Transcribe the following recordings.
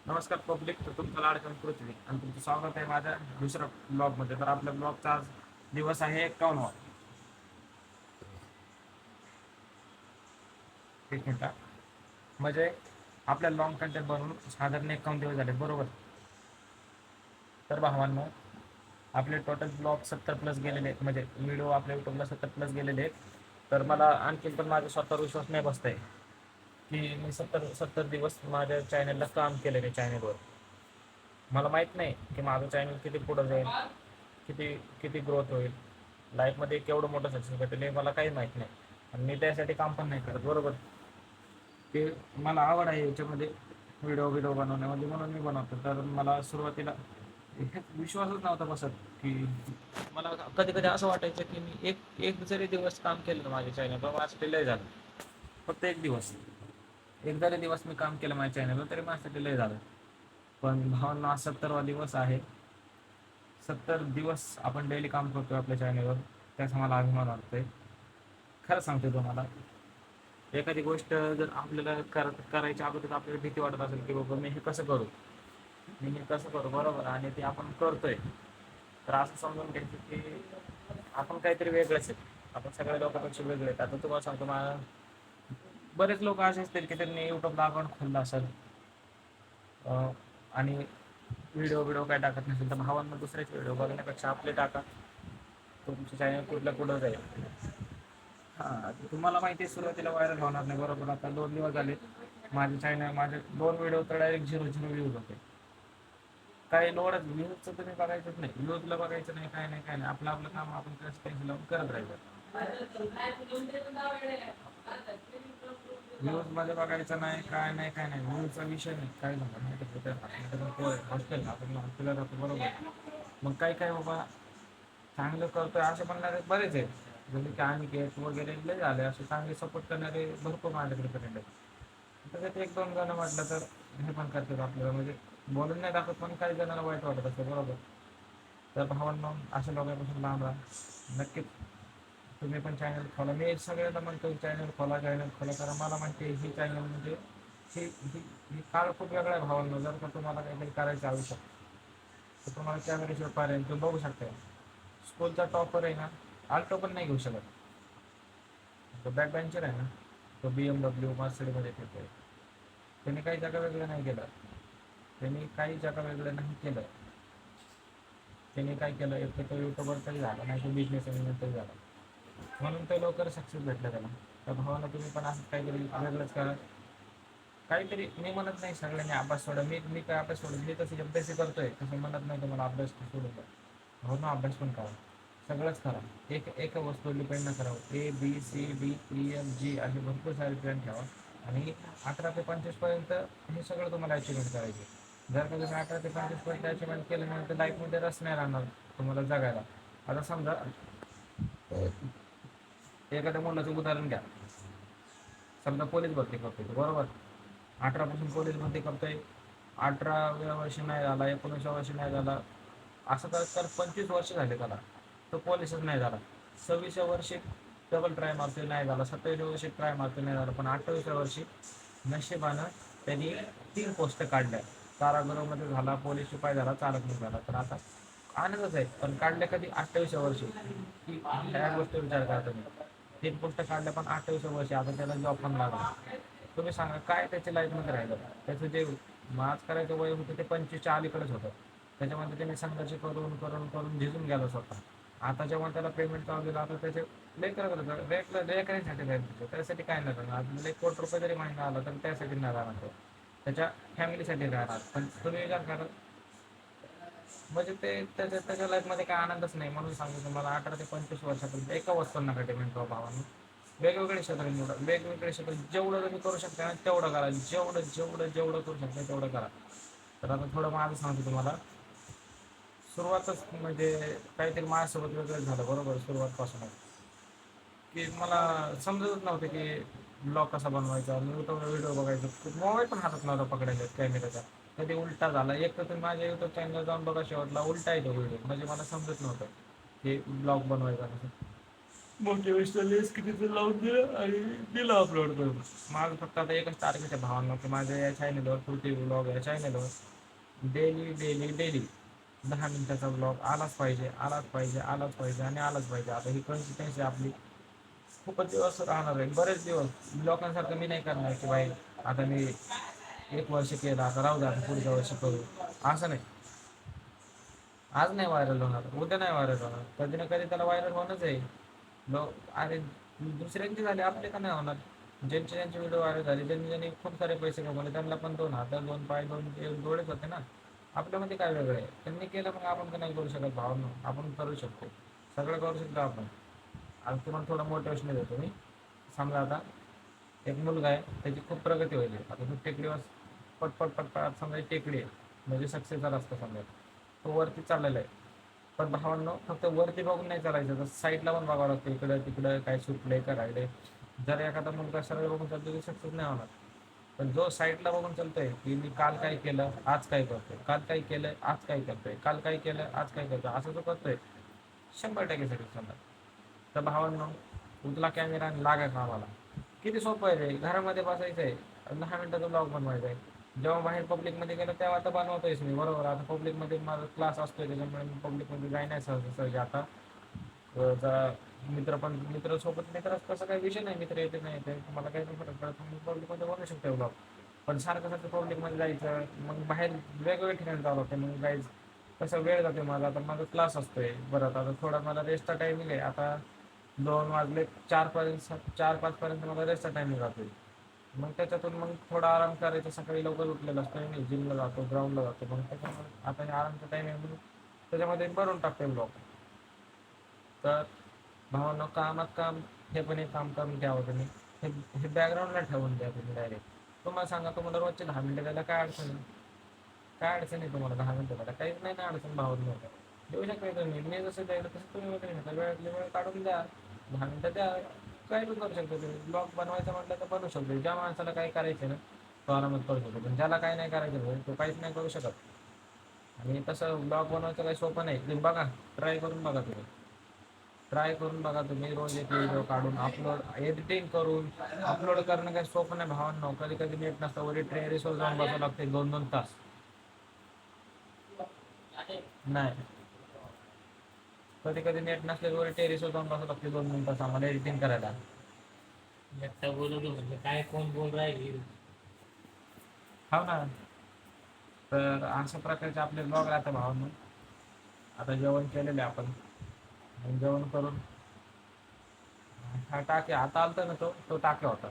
नमस्कार पब्लिक, तर तुमचं लाडकं पृथ्वी आणि तुमचं स्वागत आहे माझ्या दुसऱ्या ब्लॉगमध्ये. तर आपल्या ब्लॉगचा आज दिवस आहे 51वा. एक मिनिट. म्हणजे आपल्या लॉंग कंटेंट बनवून साधारण 51 दिवस झाले, बरोबर. तर भावांनो, आपले टोटल ब्लॉग 70 प्लस गेलेले आहेत, म्हणजे व्हिडिओ आपल्या यूट्यूबला 70 प्लस गेलेले आहेत. तर मला आणखीन पण माझा स्वतःवर विश्वास नाही बसत आहे की मी 70 दिवस माझ्या चॅनलला काम केलं आहे. चॅनलवर मला माहीत नाही की माझं चॅनल किती पुढं जाईल, किती किती ग्रोथ होईल, लाईफमध्ये केवढं मोठं सक्सेस भेटेल हे मला काही माहीत नाही. आणि मी त्यासाठी काम पण नाही करत, बरोबर. ते मला आवड आहे याच्यामध्ये, व्हिडिओ बनवण्यामध्ये, म्हणून मी बनवतो. तर मला सुरुवातीला विश्वासच नव्हता बसत की मला कधी कधी असं वाटायचं की मी एक एक जरी दिवस काम केलं ना माझ्या चॅनलवर, माझं लय झालं. फक्त एक दिवस, एक जरी दिवस मी काम केलं माझ्या चॅनलवर तरी माझ्यासाठी लय झालं. पण भावना हा 70वा दिवस आहे. 70 दिवस आपण डेली काम करतोय आपल्या चॅनलवर, त्याचा मला अभिमान वाटतोय. खरं सांगतो तुम्हाला, एखादी गोष्ट जर आपल्याला करायच्या अगोदर आपल्याला भीती वाटत असेल की बाबा मी हे कसं करू, बरोबर, आणि ते आपण करतोय, तर असं समजून घ्यायचं की आपण काहीतरी वेगळंच आहे. आपण सगळ्या लोकांपेक्षा वेगळे आहेत. आता तुम्हाला सांगतो, मला बरेच लोक असे असतील की त्यांनी युट्यूबला अकाउंट खोललं असेल आणि व्हिडिओ काय टाकत नसेल, तर भावांना दुसऱ्याचे व्हिडिओ बघण्यापेक्षा आपले टाका, तुमचं चॅनल कुठल्या कुठं जाईल. हां, तुम्हाला माहिती आहे सुरुवातीला व्हायरल होणार नाही, बरोबर. आता 2 दिवस झाले माझे चॅनल, माझे 2 व्हिडिओ तर डायरेक्ट 0 व्ह्यूज होते. काही लोडच, व्ह्यूजचं तुम्ही बघायचंच नाही, व्ह्यूजला बघायचं नाही, काय नाही काय नाही, आपलं आपलं काम आपण कसं पैसे लावून करत राहायचं. न्यूजमध्ये बघायचं नाही, काय नाही, न्यूजचा विषय नाही, काय झालं माहिती आहे. हॉस्टेल, आपण हॉस्टेलला राहतो, बरोबर. मग काय काय बाबा चांगलं करतोय असे म्हणणारे बरेच आहेत, जसे की अनिकेत वगैरे लय झाले असे चांगले सपोर्ट करणारे, भरपूर माझ्याकडे फ्रेंड आहेत. त्याच्यात एक दोन जण म्हटलं तर हे पण करतात आपल्याला, म्हणजे बोलून नाही दाखवत, पण काही जणांना वाईट वाटत असतं, बरोबर. तर भावांनो, अशा लोकांपासून लांब राहा नक्कीच. तुम्ही पण चॅनल खोला, मी सगळ्यांना म्हणतो चॅनल खोला, चॅनल खोला, कारण मला माहिती आहे ही चॅनल म्हणजे ही ही ही काळ खूप वेगळा आहे भावांनो. जर का तुम्हाला काहीतरी करायचं आयुष्यात, तर तुम्हाला कॅमेऱ्याशिवाय पर्याय तुम्ही बघू शकता. स्कूलचा टॉपर आहे ना, आल्टो पण नाही घेऊ शकत. तो बॅक बेंचर आहे ना, तो BMW मर्सिडीजमध्ये फिरतोय. त्यांनी काही जागा वेगळं नाही केलं, त्यांनी काही जागा वेगळं नाही केलं. त्यांनी काय केलं, एक तर तो युट्यूबर तरी झाला, नाही तो बिझनेस तरी झाला, म्हणून तो लवकर सक्सेस भेटला त्याला. त्या भावाला तुम्ही पण असं काहीतरी वेगळंच करा. काहीतरी, मी म्हणत नाही सगळ्यांनी अभ्यास सोडा, मी मी काय अभ्यास सोडत, मी तसं अभ्यास करतोय, तसं म्हणत नाही तुम्हाला अभ्यास सोडून द्या. हो ना, अभ्यास पण करा, सगळंच करा. एक वस्तू डिपेंड न करावं. ABCD E F G असे भरपूर सारे प्लॅन ठेवा, आणि 18 ते 25 पर्यंत हे सगळं तुम्हाला अचिव्हमेंट करायचे. जर का तुम्ही 18 ते 25 पर्यंत अचिव्हमेंट केलं नाही, तर लाईफमध्ये रस नाही राहणार तुम्हाला जगायला. आता समजा एखाद्या मुलाचं उदाहरण घ्या, समजा पोलीस भरती करतोय तो, बरोबर. 18 पासून पोलीस भरती करतोय, 18व्या वर्षी नाही झाला, 19व्या वर्षी नाही झाला, असं तर 25 वर्ष झाले त्याला, तो पोलीसच नाही झाला. 26व्या वर्षी डबल ट्राय मारतोय, नाही झाला. 27व्या वर्षी ट्राय मारतोय, नाही झाला. पण 28व्या वर्षी नशिबानं त्यांनी 3 पोस्ट काढल्या, कारागृहामध्ये झाला, पोलीस शिपाई झाला, चालक नाही झाला. तर आता आनंदच आहे, पण काढल्या कधी? 28व्या वर्षी. की ह्या गोष्टी विचार करा तुम्ही, 3 पोस्ट काढल्या पण 28व्या वर्षी, आता त्याला जॉब पण लागला. तुम्ही सांगा काय त्याच्या लाईफमध्ये राहिलं. त्याचं जे माज करायचं वय होतं ते 25च्या अलीकडेच होतं. त्याच्यामध्ये त्याने संघर्ष करून करून करून झिजून गेला स्वतः. आता जेव्हा त्याला पेमेंट चालू दिलं, आता त्याचे लेकरांसाठी राहील, त्यासाठी काय नाही राहणार. आपल्याला 1 कोटी रुपये जरी महिना आला तर त्यासाठी नाही राहणार तो, त्याच्या फॅमिलीसाठी राहणार. पण तुम्ही विचार करा, म्हणजे ते त्याच्या लाईफमध्ये काय आनंदच नाही. म्हणून सांगतो तुम्हाला, 18 ते 25 वर्षापर्यंत एका वस्तूंना नका डिपेंड राहू भावांनो. वेगवेगळे क्षेत्र निवडा, वेगवेगळे क्षेत्र, जेवढं तुम्ही करू शकता ना तेवढं करा, जेवढं जेवढं जेवढं करू शकता तेवढं करा. तर आता थोडं माझं सांगतो तुम्हाला. सुरुवातच म्हणजे काहीतरी माझ्यासोबत वेगळं झालं, बरोबर. सुरुवातपासूनच की मला समजतच नव्हतं की ब्लॉग कसा बनवायचा. मी यूट्यूबला व्हिडिओ बघायचो, मोबाईल पण हातात नव्हता पकडायचा कॅमेऱ्याचा. कधी उलटा झाला, एक तर तुम्ही माझ्या यूट्यूब चॅनलला जाऊन बघा, शेवटला उलटा येतो व्हिडिओ, म्हणजे मला समजत नव्हतं की ब्लॉग बनवायचा कसं. मोटिवेशनल किती लावून दिलं आणि दिलं अपलोड करून. माझं फक्त आता एकच टार्गेट आहे भावांना, की माझ्या या चॅनलवर कृती व्लॉग या चॅनलवर डेली डेली डेली 10 मिनिटाचा ब्लॉग आलाच पाहिजे, आलाच पाहिजे, आलाच पाहिजे आणि आलाच पाहिजे. आता ही कन्सिस्टन्सी आपली खूपच दिवस राहणार आहे, बरेच दिवस. लोकांसारखं मी नाही करणार की भाई आता मी 1 वर्ष केलं आता राहू द्या आता पुढच्या वर्षी करू, असं नाही. आज नाही व्हायरल होणार, उद्या नाही व्हायरल होणार, कधी ना कधी त्याला व्हायरल होणंच आहे. अरे दुसऱ्यांचे झाले, आपले का नाही होणार? ज्यांचे ज्यांचे व्हिडिओ व्हायरल झाले, ज्यांनी ज्यांनी खूप सारे पैसे कमवले, त्यांना पण 2 हात 2 पाय 2 डोळेच होते ना. आपल्यामध्ये काय वेगळं आहे? त्यांनी केलं मग आपण का नाही करू शकत भावांनो? आपण करू शकतो, सगळं करू शकतो आपण. आज तुम्हाला थोडं मोटिवेशन देतो मी. समजा आता एक मुलगा आहे, त्याची खूप प्रगती होईल, आता तो टेकडीवर पटपट पटपट समजा टेकडी आहे म्हणजे सक्सेसचा रस्ता समजा, तो वरती चाललेला आहे. पण भावांनो फक्त वरती बघून नाही चालायचं, तर साईडला पण बघावं लागतं, इकडं तिकडं काय सुटलंय का राहिलंय. जर एखादा मुलगा सरळ बघून चालतो की सक्सेस नाही होणार. पण जो साईडला बघून चालतोय की मी काल काय केलं आज काय करतोय, काल काय केलं आज काय करतोय, काल काय केलं आज काय करतोय, असं जो करतोय 100% सक्सेस होणार. तर भावांनो उचला कॅमेरा आणि लागा कामाला. किती सोपं आहे रे, घरामध्ये बसायचं आहे, 10 मिनिटाचा ब्लॉग बनवायचा आहे. जेव्हा बाहेर पब्लिकमध्ये गेलं तेव्हा आता बनवतोयच मी, बरोबर. आता पब्लिकमध्ये माझा क्लास असतोय त्याच्यामुळे मी पब्लिकमध्ये जाई नाही सहज सहज आता. जरा मित्र पण मित्रासोबत मित्र कसं काही विषय नाही, मित्र येते नाही येते मला काही नाही फरक पडत, मी पब्लिकमध्ये बनवू शकतो ब्लॉग. पण सारखं सारखं पब्लिकमध्ये जायचं, मग बाहेर वेगवेगळ्या ठिकाणी जावं लागतं, मग जायचं कसं वेळ जाते माझा. आता माझा क्लास असतोय, बरं आता थोडा मला रेस्टचा टायमिंग आहे. आता 2 वाजले, 4-5 पर्यंत मला रेस्टचा टायमिंग राहतोय. मग त्याच्यातून मग थोडा आराम करायचा, सकाळी लवकर उठलेला असतो मी, जिमला जातो, ग्राउंडला जातो, मग त्याच्यामुळे आता हे आरामचा टाईम आहे म्हणून त्याच्यामध्ये भरून टाकते ब्लॉग. तर भावांनो कामात काम, हे पण एक काम करून ठेवा तुम्ही. हे बॅकग्राऊंडला ठेवून द्या तुम्ही डायरेक्ट. तुम्हाला सांगा, तुम्हाला रोजचे 10 मिनिटं द्यायला काय अडचण आहे? काय अडचण आहे तुम्हाला 10 मिनिटं द्यायला? काहीच नाही ना अडचण भावांनो. देऊ शकता तुम्ही, मी जसं द्यायला तसं तुम्ही देऊ शकता. वेळातली वेळ काढून द्या, 10 मिनिटं द्या, काय पण करू शकतो तुम्ही. ब्लॉग बनवायचं म्हटलं तर बनवू शकतो. ज्या माणसाला काही करायचं ना तो आरामात करू शकतो, पण ज्याला काही नाही करायचं तो काहीच नाही करू शकत. आणि तसं ब्लॉग बनवायचं काही सोपं नाही. तुम्ही बघा, ट्राय करून बघा तुम्ही. ट्राय करून बघा तुम्ही, रोज एक व्हिडिओ काढून अपलोड एडिटिंग करून अपलोड करणं काही सोपं नाही भावांनो. कधी कधी नेट नसतं, वरी टेरेसवर जाऊन बसावं लागते 2-2 तास. नाही, कधी कधी नेट नसल्यावर टेरेसवर जाऊन बसावं लागते 2-2 तास आम्हाला एडिटिंग करायला. एकटा बोलतो म्हणजे काय कोण बोल राहिली. हो ना. तर अशा प्रकारचे आपले ब्लॉग राहतात भावांनो. आता जेवण केलेलं आहे आपण, आणि जेवण करून हा टाके आता आलता ना, तो टाके होता.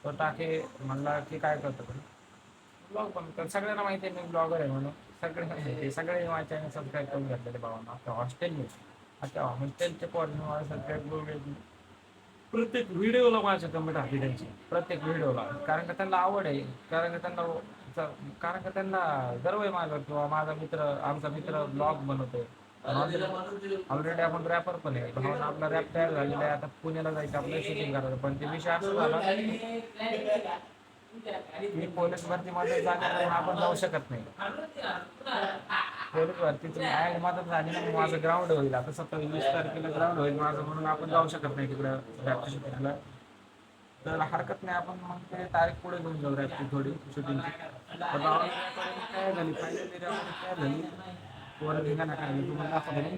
तो टाके म्हणला की काय करतो तुम्ही ब्लॉग बनवतो, सगळ्यांना माहिती आहे मी ब्लॉगर आहे म्हणून. सगळे माहिती, सगळे माझ्या चॅनल सबस्क्राईब करून घेतलेले भावांना. आता हॉस्टेल आता हॉस्टेलचे पॉईंट सबस्क्राईब करून प्रत्येक व्हिडिओला माझ्या कमेंट असते त्यांची, प्रत्येक व्हिडिओला. कारण का त्यांना आवड आहे, कारण का त्यांना कारण का त्यांना गर्व आहे माझा, किंवा माझा मित्र, आमचा मित्र ब्लॉग बनवतोय. ऑलरेडी आपण रॅपर पण आहे भावना, आपला रॅप तयार झालेला आहे. आता पुण्याला जायचं आपल्याला शूटिंग करायचं, पण ते विषय असं झाला मी पोलीस भरतीमध्ये जाण्यामध्ये आपण जाऊ शकत नाही. पोलीस भरतीची ॲड मदत झाली ना, मग माझं ग्राउंड होईल आता 27-20 तारखेला ग्राउंड होईल माझं, म्हणून आपण जाऊ शकत नाही तिकडं रॅपच्या शूटिंगला. तर हरकत नाही, आपण मग ते तारीख पुढे घेऊन जाऊ रॅपची थोडी शूटिंगची. तर काय झाली फायनल काय झाली वर निघा ना काय तुम्हाला दाखवतो.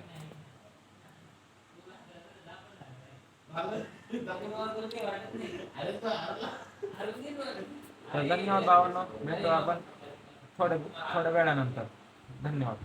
तर धन्यवाद भावांनो, भेटू आपण थोड्या थोड्या वेळानंतर. धन्यवाद.